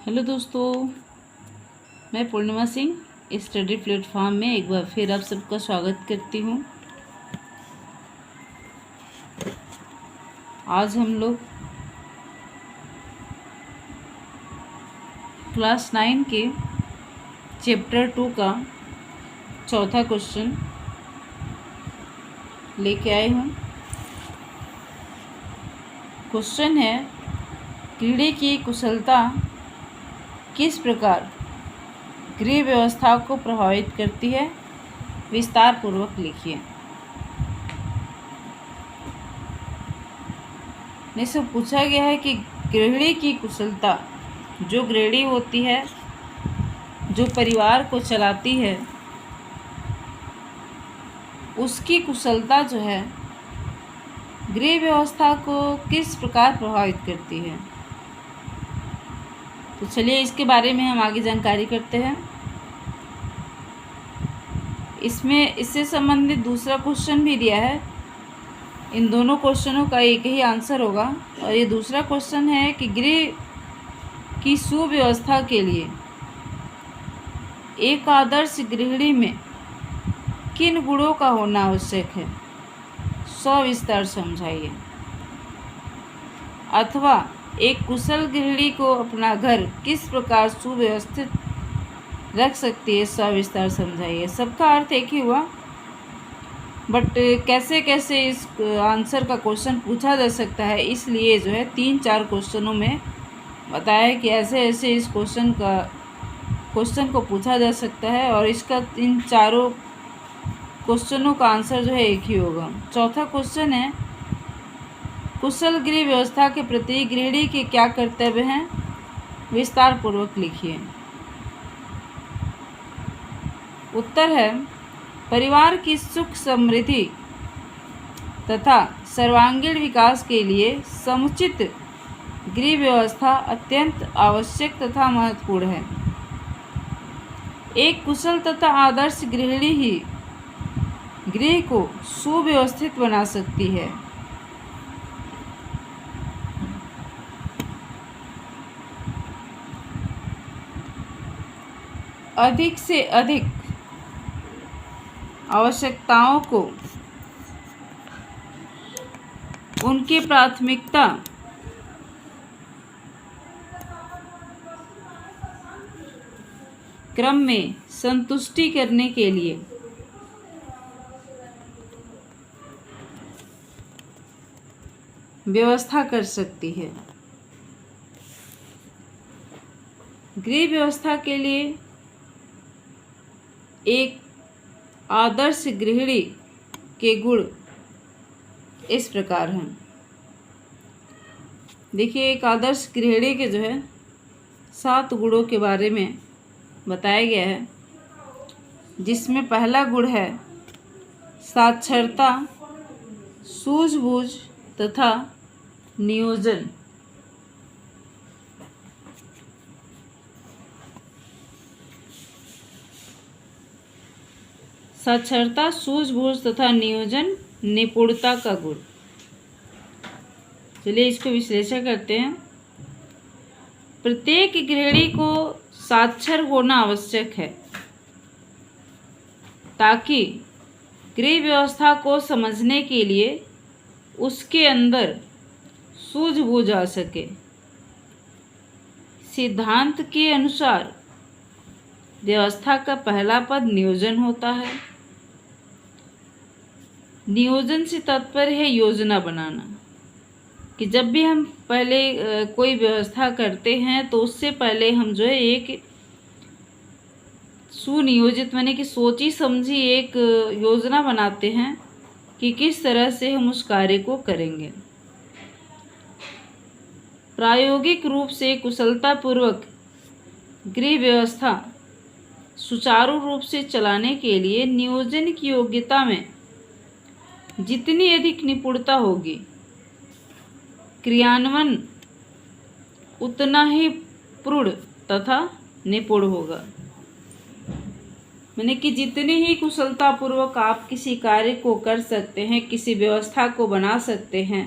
Hello दोस्तों, मैं पूर्णिमा Singh study platform में एक बार फिर आप सबका स्वागत करती हूँ। आज हम लोग क्लास 9 के चैप्टर 2 का चौथा क्वेश्चन लेके आए हूँ। क्वेश्चन है, कीड़े की कुशलता किस प्रकार गृह व्यवस्था को प्रभावित करती है? विस्तार पूर्वक लिखिए। इससे पूछा गया है कि गृहिणी की कुशलता, जो गृहिणी होती है, जो परिवार को चलाती है, उसकी कुशलता जो है गृह व्यवस्था को किस प्रकार प्रभावित करती है। तो चलिए इसके बारे में हम आगे जानकारी करते हैं। इसमें इससे संबंधित दूसरा क्वेश्चन भी दिया है। इन दोनों क्वेश्चनों का एक ही आंसर होगा। और ये दूसरा क्वेश्चन है कि गृह की सुव्यवस्था के लिए एक आदर्श गृहिणी में किन गुणों का होना आवश्यक है? सविस्तार समझाइए। अथवा एक कुशल गृहिणी को अपना घर किस प्रकार सुव्यवस्थित रख सकती है? सविस्तार समझाइए। सबका अर्थ एक ही हुआ, बट कैसे कैसे इस आंसर का क्वेश्चन पूछा जा सकता है, इसलिए जो है 3-4 क्वेश्चनों में बताया है कि ऐसे ऐसे इस क्वेश्चन को पूछा जा सकता है। और इसका इन चारों क्वेश्चनों का आंसर जो है एक ही होगा। चौथा क्वेश्चन है, कुशल गृह व्यवस्था के प्रति गृहिणी के क्या कर्तव्य हैं? विस्तार पूर्वक लिखिए। उत्तर है, परिवार की सुख समृद्धि तथा सर्वांगीण विकास के लिए समुचित गृह व्यवस्था अत्यंत आवश्यक तथा महत्वपूर्ण है। एक कुशल तथा आदर्श गृहिणी ही गृह को सुव्यवस्थित बना सकती है। अधिक से अधिक आवश्यकताओं को उनकी प्राथमिकता क्रम में संतुष्टि करने के लिए व्यवस्था कर सकती है। गृह व्यवस्था के लिए एक आदर्श गृहिणी के गुण इस प्रकार हैं। देखिए, एक आदर्श गृहिणी के जो है 7 गुणों के बारे में बताया गया है, जिसमें पहला गुण है साक्षरता, सूझबूझ तथा नियोजन। साक्षरता, सूझबूझ तथा नियोजन निपुणता का गुण। चलिए इसको विश्लेषण करते हैं। प्रत्येक गृहिणी को साक्षर होना आवश्यक है ताकि गृह व्यवस्था को समझने के लिए उसके अंदर सूझबूझ आ सके। सिद्धांत के अनुसार व्यवस्था का पहला पद नियोजन होता है। नियोजन से तात्पर्य है योजना बनाना, कि जब भी हम पहले कोई व्यवस्था करते हैं तो उससे पहले हम जो है एक सुनियोजित माने कि सोची समझी एक योजना बनाते हैं कि किस तरह से हम उस कार्य को करेंगे। प्रायोगिक रूप से कुशलतापूर्वक गृह व्यवस्था सुचारू रूप से चलाने के लिए नियोजन की योग्यता में जितनी अधिक निपुणता होगी, क्रियान्वयन उतना ही पूर्ण तथा निपुण होगा। माने कि जितनी ही कुशलतापूर्वक आप किसी कार्य को कर सकते हैं, किसी व्यवस्था को बना सकते हैं,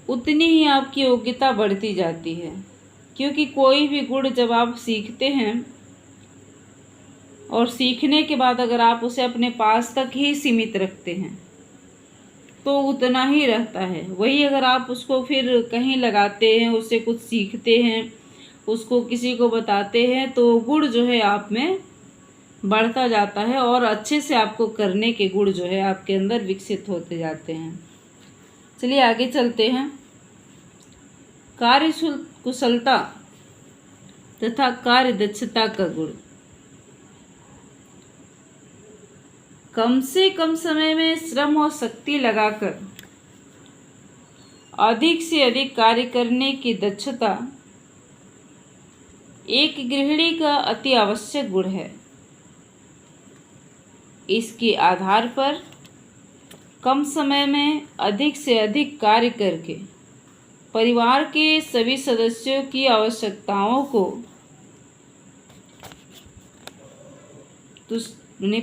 उतनी ही आपकी योग्यता बढ़ती जाती है। क्योंकि कोई भी गुण जब आप सीखते हैं और सीखने के बाद अगर आप उसे अपने पास तक ही सीमित रखते हैं तो उतना ही रहता है। वही अगर आप उसको फिर कहीं लगाते हैं, उससे कुछ सीखते हैं, उसको किसी को बताते हैं, तो गुण जो है आप में बढ़ता जाता है और अच्छे से आपको करने के गुण जो है आपके अंदर विकसित होते जाते हैं। चलिए आगे चलते हैं। कार्य कुशलता तथा कार्य दक्षता का गुण। कम से कम समय में श्रम और शक्ति लगाकर अधिक से अधिक कार्य करने की दक्षता एक गृहिणी का अति आवश्यक गुण है। इसके आधार पर कम समय में अधिक से अधिक कार्य करके परिवार के सभी सदस्यों की आवश्यकताओं को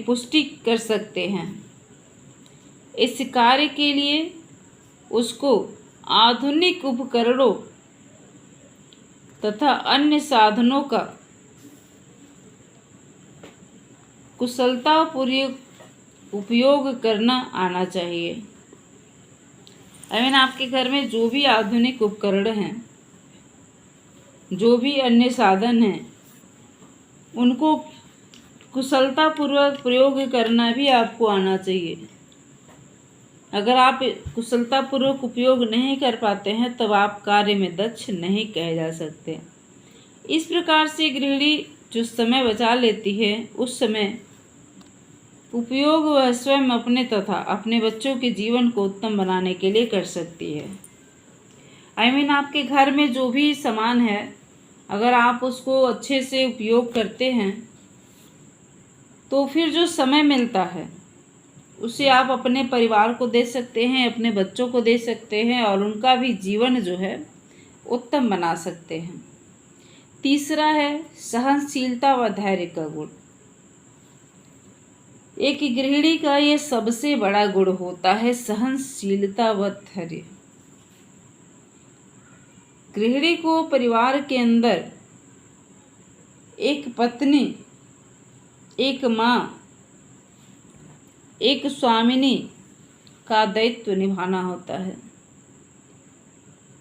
पुष्टि कर सकते हैं। इस कार्य के लिए उसको आधुनिक उपकरणों तथा अन्य साधनों का कुशलतापूर्वक उपयोग करना आना चाहिए। आपके घर में जो भी आधुनिक उपकरण हैं, जो भी अन्य साधन हैं, उनको कुशलतापूर्वक प्रयोग करना भी आपको आना चाहिए। अगर आप कुशलतापूर्वक उपयोग नहीं कर पाते हैं तब आप कार्य में दक्ष नहीं कहे जा सकते। इस प्रकार से गृहिणी जो समय बचा लेती है उस समय उपयोग वह स्वयं अपने तथा अपने बच्चों के जीवन को उत्तम बनाने के लिए कर सकती है। आपके घर में जो भी सामान है, अगर आप उसको अच्छे से उपयोग करते हैं तो फिर जो समय मिलता है उसे आप अपने परिवार को दे सकते हैं, अपने बच्चों को दे सकते हैं और उनका भी जीवन जो है उत्तम बना सकते हैं। तीसरा है सहनशीलता व धैर्य का गुण। एक गृहिणी का ये सबसे बड़ा गुण होता है, सहनशीलता व धैर्य। गृहिणी को परिवार के अंदर एक पत्नी, एक माँ, एक स्वामिनी का दायित्व निभाना होता है।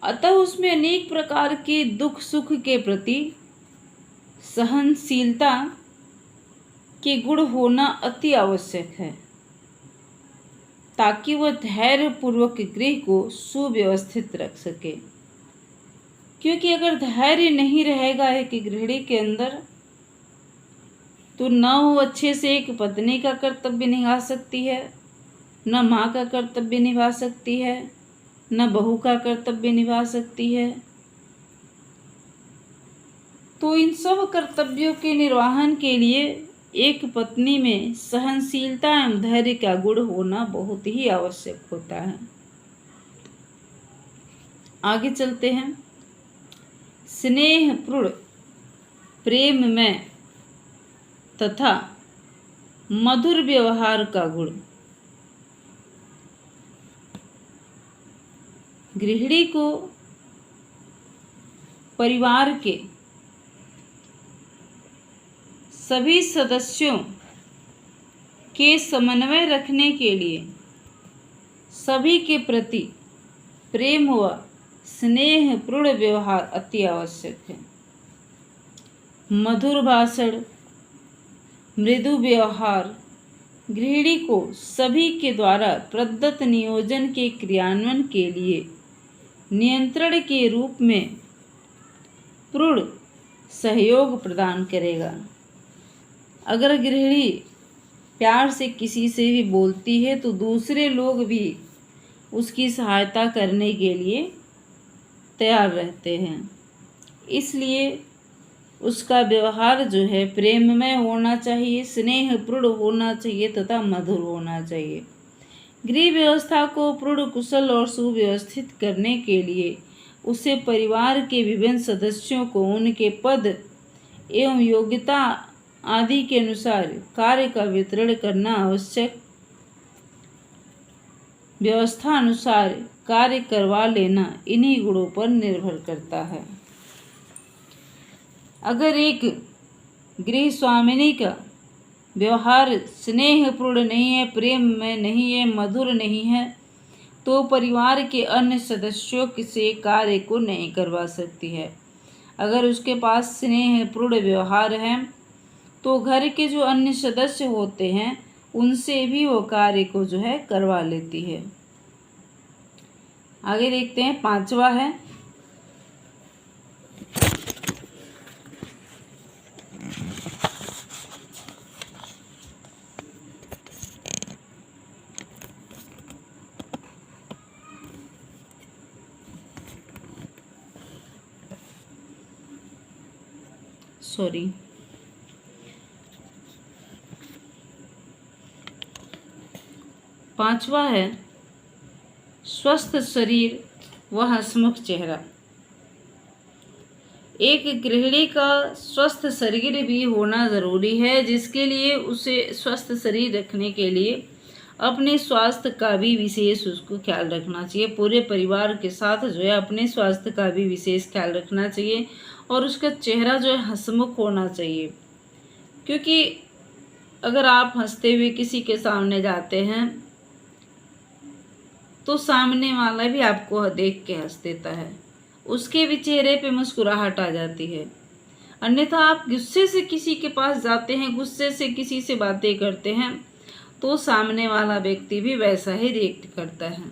अतः उसमें अनेक प्रकार के दुख सुख के प्रति सहनशीलता के गुण होना अति आवश्यक है, ताकि वह धैर्य पूर्वक गृह को सुव्यवस्थित रख सके। क्योंकि अगर धैर्य नहीं रहेगा एक गृहिणी के अंदर तो न वो अच्छे से एक पत्नी का कर्तव्य निभा सकती है, न माँ का कर्तव्य निभा सकती है, न बहू का कर्तव्य निभा सकती है। तो इन सब कर्तव्यों के निर्वहन के लिए एक पत्नी में सहनशीलता एवं धैर्य का गुण होना बहुत ही आवश्यक होता है। आगे चलते हैं। स्नेहपूर्ण, प्रेम में तथा मधुर व्यवहार का गुण। गृहिणी को परिवार के सभी सदस्यों के समन्वय रखने के लिए सभी के प्रति प्रेम व स्नेहपूर्ण व्यवहार अति आवश्यक है। मधुर भाषण, मृदु व्यवहार गृहिणी को सभी के द्वारा प्रदत्त नियोजन के क्रियान्वयन के लिए नियंत्रण के रूप में पूर्ण सहयोग प्रदान करेगा। अगर गृहिणी प्यार से किसी से भी बोलती है तो दूसरे लोग भी उसकी सहायता करने के लिए तैयार रहते हैं। इसलिए उसका व्यवहार जो है प्रेममय होना चाहिए, स्नेहपूर्ण होना चाहिए तथा मधुर होना चाहिए। गृह व्यवस्था को पूर्ण कुशल और सुव्यवस्थित करने के लिए उसे परिवार के विभिन्न सदस्यों को उनके पद एवं योग्यता आदि के अनुसार कार्य का वितरण करना आवश्यक व्यवस्था अनुसार कार्य करवा लेना इन्हीं गुणों पर निर्भर करता है। अगर एक गृह स्वामिनी का व्यवहार स्नेहपूर्ण नहीं है, प्रेम में नहीं है, मधुर नहीं है, तो परिवार के अन्य सदस्यों से कार्य को नहीं करवा सकती है। अगर उसके पास स्नेहपूर्ण व्यवहार है तो घर के जो अन्य सदस्य होते हैं उनसे भी वो कार्य को जो है करवा लेती है। आगे देखते हैं, 5वां है पांचवा है स्वस्थ शरीर व हंसमुख चेहरा। एक गृहिणी का स्वस्थ शरीर भी होना ज़रूरी है, जिसके लिए उसे स्वस्थ शरीर रखने के लिए अपने स्वास्थ्य का भी विशेष उसको ख्याल रखना चाहिए। पूरे परिवार के साथ जो है अपने स्वास्थ्य का भी विशेष ख्याल रखना चाहिए और उसका चेहरा जो है हंसमुख होना चाहिए, क्योंकि अगर आप हंसते हुए किसी के सामने जाते हैं तो सामने वाला भी आपको देख के हंस देता है, उसके भी चेहरे पे मुस्कुराहट आ जाती है। अन्यथा आप गुस्से से किसी के पास जाते हैं, गुस्से से किसी से बातें करते हैं तो सामने वाला व्यक्ति भी वैसा ही रिएक्ट करता है।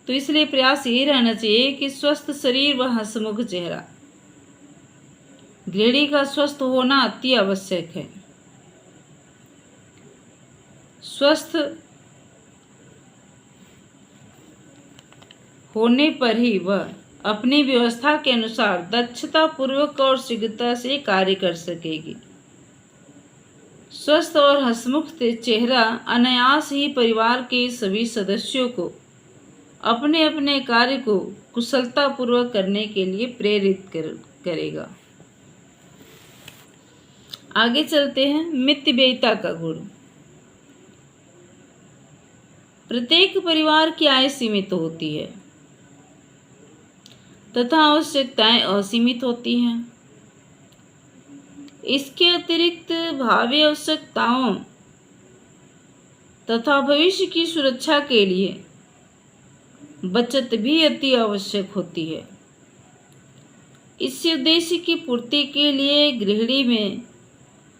तो इसलिए प्रयास यही रहना चाहिए कि स्वस्थ शरीर व हंसमुख चेहरा, गृहिणी का स्वस्थ होना अति आवश्यक है। स्वस्थ होने पर ही वह अपनी व्यवस्था के अनुसार दक्षता पूर्वक और शीघ्रता से कार्य कर सकेगी। स्वस्थ और हंसमुख चेहरा अनायास ही परिवार के सभी सदस्यों को अपने अपने कार्य को कुशलतापूर्वक करने के लिए प्रेरित करेगा। आगे चलते हैं, मितव्ययिता का गुण। प्रत्येक परिवार की आय सीमित होती है तथा आवश्यकताएं असीमित होती हैं। इसके अतिरिक्त भावी आवश्यकताओं तथा भविष्य की सुरक्षा के लिए बचत भी अति आवश्यक होती है। इस उद्देश्य की पूर्ति के लिए गृहिणी में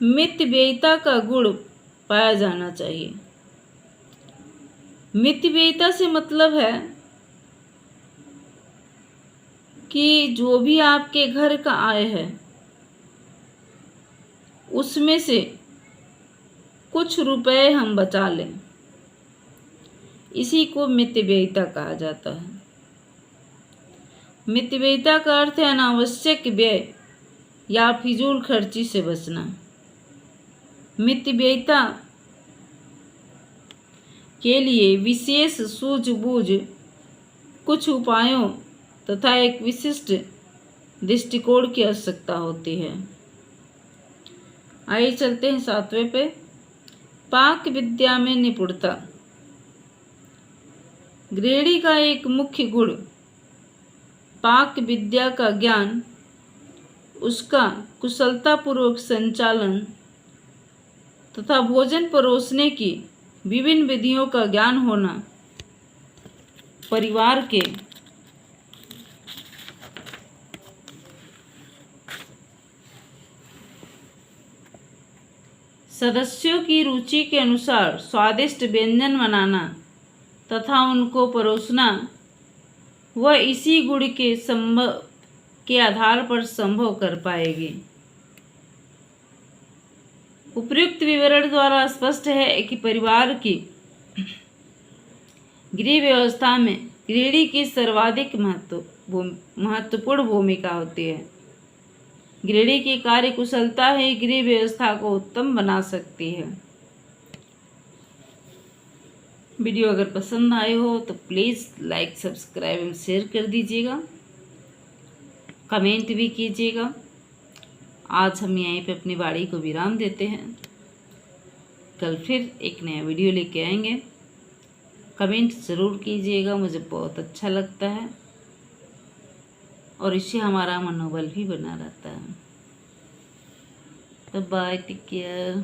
मितव्ययिता का गुण पाया जाना चाहिए। मितव्ययिता से मतलब है कि जो भी आपके घर का आय है उसमें से कुछ रुपए हम बचा लें, इसी को मितव्ययिता कहा जाता है। मितव्ययिता का अर्थ है अनावश्यक व्यय या फिजूल खर्ची से बचना। मितव्ययिता के लिए विशेष सूझबूझ कुछ उपायों तथा एक विशिष्ट दृष्टिकोण की आवश्यकता होती है। आइए चलते हैं 7वें पे, पाक विद्या में निपुणता। गृहिणी का एक मुख्य गुण पाक विद्या का ज्ञान, उसका कुशलतापूर्वक संचालन तथा भोजन परोसने की विभिन्न विधियों का ज्ञान होना परिवार के सदस्यों की रुचि के अनुसार स्वादिष्ट व्यंजन बनाना तथा उनको परोसना वह इसी गुण के आधार पर संभव कर पाएगी। उपर्युक्त विवरण द्वारा स्पष्ट है कि परिवार की गृह व्यवस्था में गृहिणी की सर्वाधिक महत्वपूर्ण भूमिका होती है। गृहिणी की कार्य कुशलता ही गृह व्यवस्था को उत्तम बना सकती है। वीडियो अगर पसंद आए हो तो प्लीज़ लाइक, सब्सक्राइब एवं शेयर कर दीजिएगा, कमेंट भी कीजिएगा। आज हम यहीं पे अपनी वाणी को विराम देते हैं। कल फिर एक नया वीडियो लेके आएंगे। कमेंट ज़रूर कीजिएगा, मुझे बहुत अच्छा लगता है और इससे हमारा मनोबल भी बना रहता है। तो बाय, टेक केयर।